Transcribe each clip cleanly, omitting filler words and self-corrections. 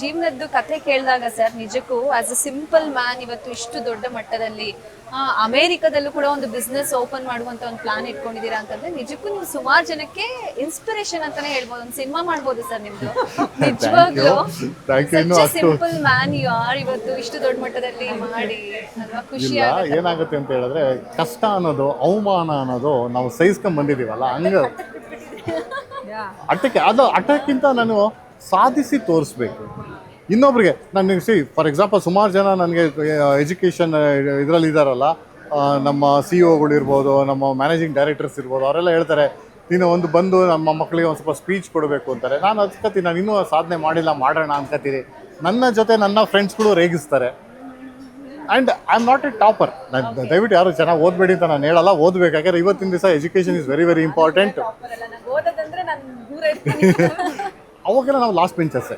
ಜೀವನದ್ದು ಕಥೆ ಕೇಳಿದಾಗ ಸರ್ ನಿಜಕ್ಕೂ ಆಸ್ ಅ ಸಿಂಪಲ್ ಮ್ಯಾನ್ ಇವತ್ತು ಇಷ್ಟು ದೊಡ್ಡ ಮಟ್ಟದಲ್ಲಿ ಅಮೆರಿಕದಲ್ಲೂ ಕೂಡ ಒಂದು ಬಿಸ್ನೆಸ್ ಓಪನ್ ಮಾಡುವಂತ ಒಂದು ಪ್ಲಾನ್ ಇಟ್ಕೊಂಡಿದ್ದೀರಾ ಅಂತಂದ್ರೆ ನಿಜಕ್ಕೂ ನೀವು ಸುಮಾರು ಜನಕ್ಕೆ ಇನ್ಸ್ಪಿರೇಷನ್ ಅಂತಾನೆ ಹೇಳ್ಬೋದು. ಒಂದು ಸಿನಿಮಾ ಮಾಡ್ಬೋದು ಸರ್ ನಿಮ್ದು. ನಿಜವಾಗ್ಲೂ ಸಿಂಪಲ್ ಮ್ಯಾನ್ ಯು ಆರ್, ಇವತ್ತು ಇಷ್ಟು ದೊಡ್ಡ ಮಟ್ಟದಲ್ಲಿ ಮಾಡಿ ಅಲ್ವಾ, ಖುಷಿ ಆಗುತ್ತೆ. ಏನಾಗುತ್ತೆ ಅಂತ ಹೇಳಿದ್ರೆ ಕಷ್ಟ ಅನ್ನೋದು, ಅವಮಾನ ಅನ್ನೋದು ನಾವು ಸಹಿಸ್ಕೊಂಡ್ ಬಂದಿದೀವಲ್ಲ, ಹಂಗ ಅಟಕ್ಕಿಂತ ನಾನು ಸಾಧಿಸಿ ತೋರಿಸ್ಬೇಕು ಇನ್ನೊಬ್ರಿಗೆ. ನನಗೆ ಫಾರ್ ಎಕ್ಸಾಂಪಲ್ ಸುಮಾರು ಜನ ನನಗೆ ಎಜುಕೇಷನ್ ಇದರಲ್ಲಿ ಇದ್ದಾರಲ್ಲ, ನಮ್ಮ CEO ಇರ್ಬೋದು, ನಮ್ಮ ಮ್ಯಾನೇಜಿಂಗ್ ಡೈರೆಕ್ಟರ್ಸ್ ಇರ್ಬೋದು, ಅವರೆಲ್ಲ ಹೇಳ್ತಾರೆ ನೀನು ಒಂದು ಬಂದು ನಮ್ಮ ಮಕ್ಕಳಿಗೆ ಒಂದು ಸ್ವಲ್ಪ ಸ್ಪೀಚ್ ಕೊಡಬೇಕು ಅಂತಾರೆ. ನಾನು ಅನ್ಕೋತೀನಿ ನಾನು ಇನ್ನೂ ಸಾಧನೆ ಮಾಡಿಲ್ಲ, ಮಾಡೋಣ ಅನ್ಕೋತೀನಿ. ನನ್ನ ಜೊತೆ ನನ್ನ ಫ್ರೆಂಡ್ಸ್ಗಳು ರೇಗಿಸ್ತಾರೆ. And I am not a topper. ದಯವಿಟ್ಟು ಯಾರು ಚೆನ್ನಾಗಿ ಓದಬೇಡಿ ಅಂತ ನಾನು ಹೇಳಲ್ಲ, ಓದಬೇಕು. ಯಾಕಂದರೆ ಇವತ್ತಿನ ದಿವಸ education is very very important. ಅವಾಗೆಲ್ಲ ನಾವು ಲಾಸ್ಟ್ ಬೆಂಚರ್ಸೇ,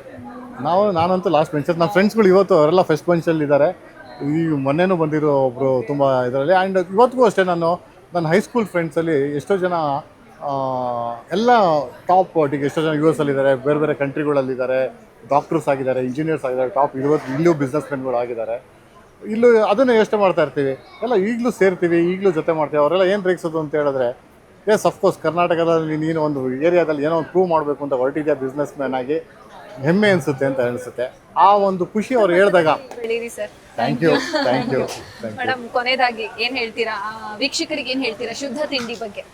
ನಾನಂತೂ ಲಾಸ್ಟ್ ಬೆಂಚರ್. ನಮ್ಮ ಫ್ರೆಂಡ್ಸ್ಗಳು ಇವತ್ತು ಅವರೆಲ್ಲ ಫಸ್ಟ್ ಬೆಂಚಲ್ಲಿ ಇದ್ದಾರೆ. ಈ ಮೊನ್ನೆನೂ ಬಂದಿರೋ ಒಬ್ಬರು ತುಂಬ ಇದರಲ್ಲಿ. ಆ್ಯಂಡ್ ಇವತ್ತಿಗೂ ಅಷ್ಟೇ, ನನ್ನ ಹೈಸ್ಕೂಲ್ ಫ್ರೆಂಡ್ಸಲ್ಲಿ ಎಷ್ಟೋ ಜನ ಎಲ್ಲ ಟಾಪ್ ಒಟ್ಟಿಗೆ ಎಷ್ಟೋ ಜನ US ಅಲ್ಲಿದ್ದಾರೆ, ಬೇರೆ ಬೇರೆ ಕಂಟ್ರಿಗಳಲ್ಲಿದ್ದಾರೆ, ಡಾಕ್ಟರ್ಸ್ ಆಗಿದ್ದಾರೆ, ಇಂಜಿನಿಯರ್ಸ್ ಆಗಿದ್ದಾರೆ, ಟಾಪ್ ಇಲ್ಲೂ ಬಿಸ್ನೆಸ್ ಮೆನ್ಗಳು ಆಗಿದ್ದಾರೆ. ಇಲ್ಲೂ ಅದನ್ನು ಯೋಚನೆ ಮಾಡ್ತಾ ಇರ್ತೀವಿ, ಎಲ್ಲ ಈಗಲೂ ಸೇರ್ತೀವಿ, ಈಗಲೂ ಜೊತೆ ಮಾಡ್ತೀವಿ. ಅವರೆಲ್ಲ ಏನು ರೇಗಿಸೋದು ಅಂತ ಹೇಳಿದ್ರೆ, ಎಸ್ ಅಫ್ಕೋರ್ಸ್ ಕರ್ನಾಟಕದಲ್ಲಿ ನೀನು ಒಂದು ಏರಿಯಾದಲ್ಲಿ ಏನೋ ಒಂದು ಪ್ರೂವ್ ಮಾಡಬೇಕು ಅಂತ ಹೊರಟಿದ್ಯಾ ಬಿಸ್ನೆಸ್ ಮ್ಯಾನ್ ಆಗಿ, ಹೆಮ್ಮೆ ಅನಿಸುತ್ತೆ ಅಂತ ಅನಿಸುತ್ತೆ. ಆ ಒಂದು ಖುಷಿ ಅವ್ರು ಹೇಳಿದಾಗ ಥ್ಯಾಂಕ್ ಯು. ಮೇಡಮ್, ಕೊನೆಯದಾಗಿ ಏನ್ ಹೇಳ್ತೀರಾ ವೀಕ್ಷಕರಿಗೆ, ಏನ್ ಹೇಳ್ತೀರಾ ಶುದ್ಧ ತಿಂಡಿ ಬಗ್ಗೆ?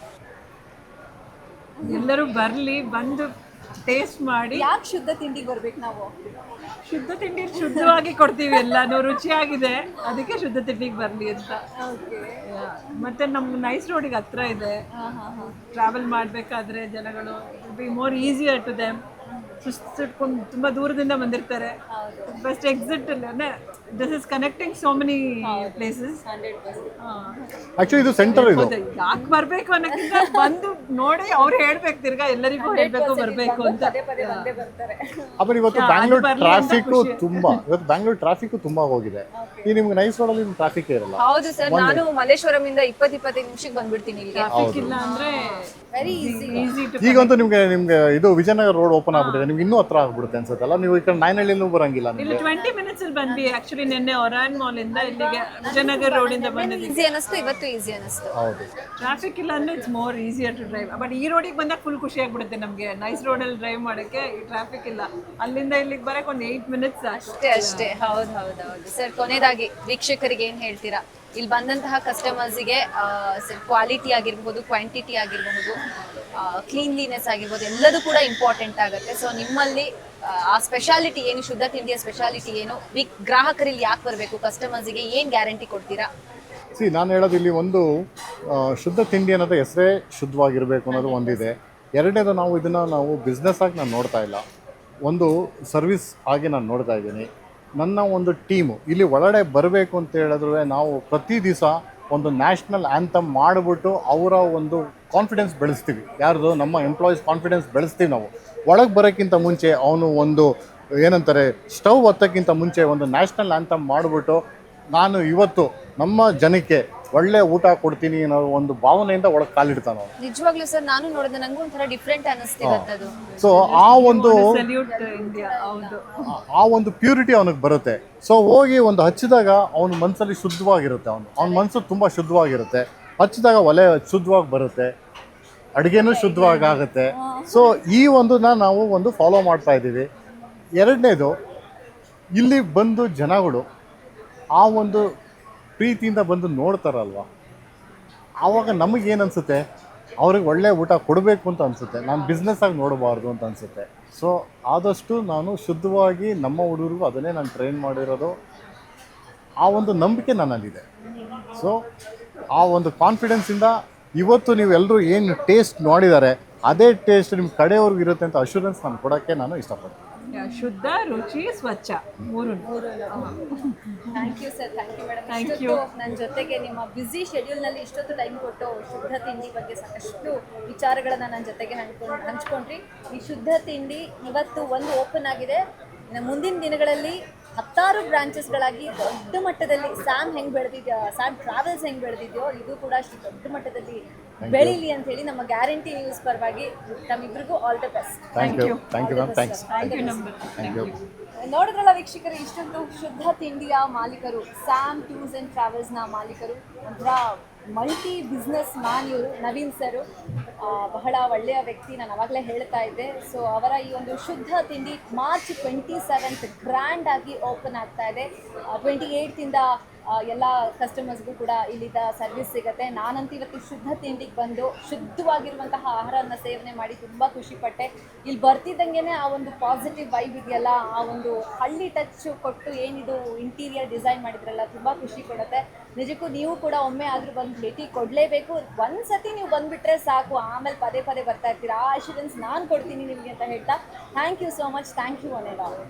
ಎಲ್ಲರೂ ಬರಲಿ, ಬಂದು ಟೇಸ್ಟ್ ಮಾಡಿ. ಯಾಕೆ ಶುದ್ಧ ತಿಂಡಿಗೆ ಬರ್ಬೇಕು ನಾವು? ಶುದ್ಧ ತಿಂಡಿ ಶುದ್ಧವಾಗಿ ಕೊಡ್ತೀವಿ, ಎಲ್ಲಾನು ರುಚಿಯಾಗಿದೆ, ಅದಕ್ಕೆ ಶುದ್ಧ ತಿಂಡಿಗೆ ಬರಲಿ ಅಂತ. ಮತ್ತೆ ನಮ್ಮ ನೈಸ್ ರೋಡಿಗೆ ಹತ್ರ ಇದೆ, ಟ್ರಾವೆಲ್ ಮಾಡಬೇಕಾದ್ರೆ ಜನಗಳು be more easier to them. ಸುಸ್ತಿಟ್ಕೊಂಡು ತುಂಬ ದೂರದಿಂದ ಬಂದಿರ್ತಾರೆ. Best exit this is connecting so many places. Actually ಇದು ಸೆಂಟರ್ ಇದು. ಯಾಕೆ ಬರಬೇಕು ಅನ್ನೋಕ್ಕಿಂತ ಬಂದು ನೋಡಿ ಅವ್ರು ಹೇಳ್ಬೇಕು, ತಿರ್ಗಾ ಎಲ್ಲರಿಗೂ ಹೇಳ್ಬೇಕು ಬರಬೇಕು ಅಂತ. ಆಮೇಲೆ ಇವತ್ತು ಬ್ಯಾಂಗ್ಳೂರ್ ಟ್ರಾಫಿಕ್ ತುಂಬಾ ಹೋಗಿದೆ. ಈ ನಿಮ್ಗೆ ನೈಸ್ ರೋಡಲ್ಲಿ ಟ್ರಾಫಿಕ್ ಇರಲ್ಲ. ಹೌದು ಸರ್, ನಾನು ಮಲ್ಲೇಶ್ವರಂ ಇಂದ 20-25 ನಿಮಿಷಕ್ಕೆ ಬಂದ್ಬಿಡ್ತೀನಿ ಇಲ್ಲಿಗೆ. ಟ್ರಾಫಿಕ್ ಇಲ್ಲ ಅಂದ್ರೆ ವೆರಿ ಈಸಿ ಟು. ಈಗಂತೂ ನಿಮ್ಗೆ ಇದು ವಿಜಯನಗರ ರೋಡ್ ಓಪನ್ ಆಗ್ಬಿಟ್ಟಿದೆ, ನಿಮ್ಗೆ ಇನ್ನೂ ಹತ್ರ ಆಗ್ಬಿಡುತ್ತೆ ಅನ್ಸುತ್ತಲ್ಲ. ನೀವು ಈ ಕಡೆ 9 ಬರಂಗಿಲ್ಲ. ಇಲ್ಲಿ 20 ಮಿನಿಟ್ಸ್ ಅಲ್ಲಿ ಬಂದ್ವಿ. ಆಕ್ಚುಲಿ ನಿನ್ನೆ ಒರಾನ್ ಮಾಲ್ ಇಂದ ಇಲ್ಲಿಗೆ ವಿಜಯನಗರ ರೋಡ್ ಇಂದ ಬಂದಿದ್ವಿ. ಈಸಿ ಅನಿಸ್ತು, ಇವತ್ತು ಈಸಿ ಅನಿಸ್ತು. ಹೌದು, ಟ್ರಾಫಿಕ್ ಇಲ್ಲ ಅಂದ್ರೆ it's more easier to drive. But ಈ ರೋಡಿಗೆ ಬಂದಾಗ ಫುಲ್ ಖುಷಿ ಆಗ್ಬಿಡುತ್ತೆ ನಮಗೆ. ನೈಸ್ ರೋಡಲ್ಲಿ ಡ್ರೈವ್ ಮಾಡೋಕ್ಕೆ ಈ ಟ್ರಾಫಿಕ್ ಇಲ್ಲ. ಅಲ್ಲಿಂದ ಇಲ್ಲಿಗೆ ಬರಕ್ಕೆ ಒಂದು 8 ಮಿನಿಟ್ಸ್ ಅಷ್ಟೇ. ಹೌದು ಸರ್, ಕೊನೆಯದಾಗಿ ವೀಕ್ಷಕರಿಗೆ ಏನ್ ಹೇಳ್ತೀರಾ? ಇಲ್ಲಿ ಬಂದಂತಹ ಕಸ್ಟಮರ್ಸ್ಗೆ ಕ್ವಾಲಿಟಿ ಆಗಿರ್ಬೋದು, ಕ್ವಾಂಟಿಟಿ ಆಗಿರಬಹುದು, ಕ್ಲೀನ್ಲಿನೆಸ್ ಆಗಿರ್ಬೋದು, ಎಲ್ಲದೂ ಕೂಡ ಇಂಪಾರ್ಟೆಂಟ್ ಆಗುತ್ತೆ. ಸೊ ನಿಮ್ಮಲ್ಲಿ ಆ ಸ್ಪೆಷಾಲಿಟಿ ಏನು, ಶುದ್ಧ ತಿಂಡಿಯ ಸ್ಪೆಷಾಲಿಟಿ ಏನು, ಗ್ರಾಹಕರಲ್ಲಿ ಯಾಕೆ ಬರಬೇಕು, ಕಸ್ಟಮರ್ಸ್ಗೆ ಏನು ಗ್ಯಾರಂಟಿ ಕೊಡ್ತೀರಾ? ನಾನು ಹೇಳೋದು ಇಲ್ಲಿ ಒಂದು ಶುದ್ಧ ತಿಂಡಿ ಅನ್ನೋದು ಹೆಸರೇ ಶುದ್ಧವಾಗಿರಬೇಕು ಅನ್ನೋದು ಒಂದಿದೆ. ಎರಡನೇದು, ನಾವು ಬಿಸ್ನೆಸ್ ಆಗಿ ನಾನು ನೋಡ್ತಾ ಇಲ್ಲ, ಒಂದು ಸರ್ವಿಸ್ ಆಗಿ ನಾನು ನೋಡ್ತಾ ಇದ್ದೀನಿ. ನನ್ನ ಒಂದು ಟೀಮು ಇಲ್ಲಿ ಒಳಗಡೆ ಬರಬೇಕು ಅಂತ ಹೇಳಿದ್ರೆ ನಾವು ಪ್ರತಿ ದಿವಸ ಒಂದು ನ್ಯಾಷನಲ್ ಆ್ಯಂಥಮ್ ಮಾಡಿಬಿಟ್ಟು ಅವರ ಒಂದು ಕಾನ್ಫಿಡೆನ್ಸ್ ಬೆಳೆಸ್ತೀವಿ. ಯಾರ್ದು? ನಮ್ಮ ಎಂಪ್ಲಾಯೀಸ್ ಕಾನ್ಫಿಡೆನ್ಸ್ ಬೆಳೆಸ್ತೀವಿ. ನಾವು ಒಳಗೆ ಬರೋಕ್ಕಿಂತ ಮುಂಚೆ ಅವನು ಒಂದು ಏನಂತಾರೆ ಸ್ಟವ್ ಹತ್ತೋಕ್ಕಿಂತ ಮುಂಚೆ ಒಂದು ನ್ಯಾಷನಲ್ ಆ್ಯಂಥಮ್ ಮಾಡಿಬಿಟ್ಟು ನಾನು ಇವತ್ತು ನಮ್ಮ ಜನಕ್ಕೆ ಒಳ್ಳೆ ಊಟ ಕೊಡ್ತೀನಿ ಅನ್ನೋ ಒಂದು ಭಾವನೆಯಿಂದ ಒಳಗೆ ಕಾಲಿಡ್ತಾನೆ ಅವನು. ನಿಜವಾಗ್ಲೂ ಸರ್, ನಾನು ನೋಡಿದ್ರೆ ನಂಗೂ ಒಂಥರ ಡಿಫ್ರೆಂಟ್ ಅನ್ನಿಸ್ತಿದೆ. ಸೊ ಆ ಒಂದು ಪ್ಯೂರಿಟಿ ಅವನಿಗೆ ಬರುತ್ತೆ. ಸೊ ಹೋಗಿ ಒಂದು ಹಚ್ಚಿದಾಗ ಅವನ ಮನಸ್ಸಲ್ಲಿ ಶುದ್ಧವಾಗಿರುತ್ತೆ, ಅವನ ಮನಸ್ಸು ತುಂಬ ಶುದ್ಧವಾಗಿರುತ್ತೆ. ಹಚ್ಚಿದಾಗ ಒಲೆ ಶುದ್ಧವಾಗಿ ಬರುತ್ತೆ, ಅಡುಗೆನೂ ಶುದ್ಧವಾಗಿ ಆಗುತ್ತೆ. ಸೊ ಈ ನಾವು ಒಂದು ಫಾಲೋ ಮಾಡ್ತಾ ಇದ್ದೀವಿ. ಎರಡನೇದು, ಇಲ್ಲಿ ಬಂದು ಜನಗಳು ಆ ಒಂದು ಪ್ರೀತಿಯಿಂದ ಬಂದು ನೋಡ್ತಾರಲ್ವ, ಆವಾಗ ನಮಗೇನು ಅನಿಸುತ್ತೆ, ಅವ್ರಿಗೆ ಒಳ್ಳೆ ಊಟ ಕೊಡಬೇಕು ಅಂತ ಅನಿಸುತ್ತೆ. ನಾನು ಬಿಸ್ನೆಸ್ಸಾಗಿ ನೋಡಬಾರ್ದು ಅಂತ ಅನಿಸುತ್ತೆ. ಸೊ ಆದಷ್ಟು ನಾನು ಶುದ್ಧವಾಗಿ ನಮ್ಮ ಹುಡುಗರಿಗೂ ಅದನ್ನೇ ನಾನು ಟ್ರೈನ್ ಮಾಡಿರೋದು. ಆ ಒಂದು ನಂಬಿಕೆ ನನ್ನಲ್ಲಿದೆ. ಸೊ ಆ ಒಂದು ಕಾನ್ಫಿಡೆನ್ಸಿಂದ ಇವತ್ತು ನೀವೆಲ್ಲರೂ ಏನು ಟೇಸ್ಟ್ ನೋಡಿದ್ದಾರೆ ಅದೇ ಟೇಸ್ಟ್ ನಿಮ್ಮ ಕಡೆಯವ್ರಿಗೂ ಇರುತ್ತೆ ಅಂತ ಅಶ್ಯೂರೆನ್ಸ್ ನಾನು ಕೊಡೋಕ್ಕೆ ನಾನು ಇಷ್ಟಪಡ್ತೀನಿ. ಶುದ್ಧ, ರುಚಿ, ಸ್ವಚ್ಛ, ಮೂರು. Thank you sir, thank you madam. Thank you. ನನ್ನ ಜೊತೆಗೆ ನಿಮ್ಮ ಬ್ಯುಸಿ ಶೆಡ್ಯೂಲ್ನಲ್ಲಿ ಇಷ್ಟೊತ್ತು ಟೈಮ್ ಕೊಟ್ಟು ಶುದ್ಧ ತಿಂಡಿ ಬಗ್ಗೆ ಸಾಕಷ್ಟು ವಿಚಾರಗಳನ್ನು ನನ್ನ ಜೊತೆಗೆ ಹಂಚ್ಕೊಂಡ್ರಿ. ಈ ಶುದ್ಧ ತಿಂಡಿ ಇವತ್ತು ಒಂದು ಓಪನ್ ಆಗಿದೆ. ಮುಂದಿನ ದಿನಗಳಲ್ಲಿ ಹತ್ತಾರು ಬ್ರಾಂಚಸ್ಗಳಾಗಿ ದೊಡ್ಡ ಮಟ್ಟದಲ್ಲಿ ಸ್ಯಾಮ್ ಹೆಂಗ್ ಬೆಳೆದಿದ್ಯೋ, ಸ್ಯಾಮ್ ಟ್ರಾವೆಲ್ಸ್ ಹೆಂಗ್ ಬೆಳೆದಿದ್ಯೋ, ಇದು ಕೂಡ ಅಷ್ಟು ದೊಡ್ಡ ಮಟ್ಟದಲ್ಲಿ ಬೆಳೀಲಿ ಅಂತ ಹೇಳಿ ನಮ್ಮ ಗ್ಯಾರಂಟಿ ನ್ಯೂಸ್ ಪರವಾಗಿ ನಮ್ಮಿಬ್ರಿಗೂ all the best. Thank you ma'am, thanks. Thank you number. Thank you. ನೋಡಿದ್ರಲ್ಲ ವೀಕ್ಷಕರು, ಇಷ್ಟೊಂದು ಶುದ್ಧ ತಿಂಡಿಯ ಮಾಲೀಕರು, ಸ್ಯಾಮ್ ಟೂರ್ಸ್ ಆ್ಯಂಡ್ ಟ್ರಾವೆಲ್ಸ್ನ ಮಾಲೀಕರು, ಒಂಥರ ಮಲ್ಟಿ ಬಿಸ್ನೆಸ್ ಮ್ಯಾನ್ ಇವರು, ನವೀನ್ ಸರು. ಬಹಳ ಒಳ್ಳೆಯ ವ್ಯಕ್ತಿ, ನಾನು ಅವಾಗಲೇ ಹೇಳ್ತಾ ಇದ್ದೆ. ಸೊ ಅವರ ಈ ಒಂದು ಶುದ್ಧ ತಿಂಡಿ ಮಾರ್ಚ್ 27 ಗ್ರ್ಯಾಂಡ್ ಆಗಿ ಓಪನ್ ಆಗ್ತಾ ಇದೆ. 28ರಿಂದ ಎಲ್ಲ ಕಸ್ಟಮರ್ಸ್ಗೂ ಕೂಡ ಇಲ್ಲಿದ್ದ ಸರ್ವಿಸ್ ಸಿಗುತ್ತೆ. ನಾನಂತೂ ಇವತ್ತು ಶುದ್ಧ ತಿಂಡಿಗೆ ಬಂದು ಶುದ್ಧವಾಗಿರುವಂತಹ ಆಹಾರವನ್ನು ಸೇವನೆ ಮಾಡಿ ತುಂಬ ಖುಷಿಪಟ್ಟೆ. ಇಲ್ಲಿ ಬರ್ತಿದ್ದಂಗೆ ಆ ಒಂದು ಪಾಸಿಟಿವ್ ವೈಬ್ ಇದೆಯಲ್ಲ, ಆ ಒಂದು ಹಳ್ಳಿ ಟಚ್ ಕೊಟ್ಟು ಏನಿದು ಇಂಟೀರಿಯರ್ ಡಿಸೈನ್ ಮಾಡಿದ್ರಲ್ಲ, ತುಂಬ ಖುಷಿ ಕೊಡುತ್ತೆ. ನಿಜಕ್ಕೂ ನೀವು ಕೂಡ ಒಮ್ಮೆ ಆದರೂ ಬಂದು ಭೇಟಿ ಕೊಡಲೇಬೇಕು. ಒಂದು ಸತಿ ನೀವು ಬಂದುಬಿಟ್ರೆ ಸಾಕು, ಆಮೇಲೆ ಪದೇ ಪದೇ ಬರ್ತಾ ಇರ್ತೀರಾ. ಆ ಅಶ್ಯೂರೆನ್ಸ್ ನಾನು ಕೊಡ್ತೀನಿ ನಿಮಗೆ ಅಂತ ಹೇಳ್ತಾ, thank you so much. Thank you one all.